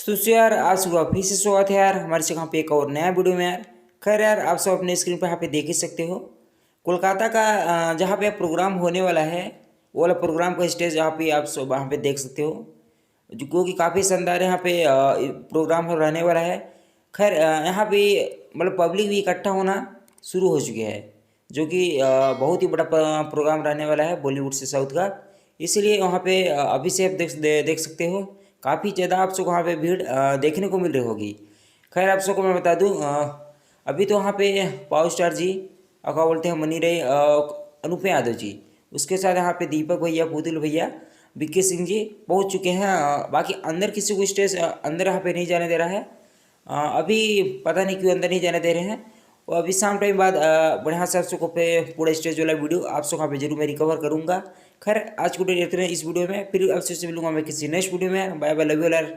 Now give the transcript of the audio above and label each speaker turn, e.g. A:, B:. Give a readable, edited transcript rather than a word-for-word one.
A: यार आज सुबह फिर से स्वागत है यार हमारे से यहाँ पे एक और नया वीडियो में यार। खैर यार आप सब अपने स्क्रीन पर यहाँ पे देख ही सकते हो कोलकाता का जहाँ पे प्रोग्राम होने वाला है वो वाला प्रोग्राम का स्टेज यहाँ पे आप सब वहाँ पे देख सकते हो जो क्योंकि काफ़ी शानदार यहाँ पे प्रोग्राम रहने वाला है। खैर यहाँ पे मतलब पब्लिक भी इकट्ठा होना शुरू हो चुके हैं जो कि बहुत ही बड़ा प्रोग्राम रहने वाला है बॉलीवुड से साउथ का। इसीलिए वहाँ पे अभी से आप देख सकते हो काफ़ी ज़्यादा आप सबको वहाँ पे भीड़ देखने को मिल रही होगी। खैर आप सबको मैं बता दूँ अभी तो वहाँ पे पावर स्टार जी और क्या बोलते हैं मनी रे अनुप यादव जी, उसके साथ यहाँ पे दीपक भैया, पुतुल भैया, विक्की सिंह जी पहुँच चुके हैं। बाकी अंदर किसी को स्टेज अंदर यहाँ पे नहीं जाने दे रहा है। अभी पता नहीं क्यों अंदर नहीं जाने दे रहे हैं। और अभी शाम टाइम बाद बढ़िया से आप सबको पे पूरा स्टेज वाला वीडियो आप सबको यहाँ पे जरूर मैं रिकवर करूँगा। खैर आज की वीडियो देखते हैं इस वीडियो में, फिर आपसे मिलूंगा मैं किसी नेक्स्ट वीडियो में। Bye bye, love you all.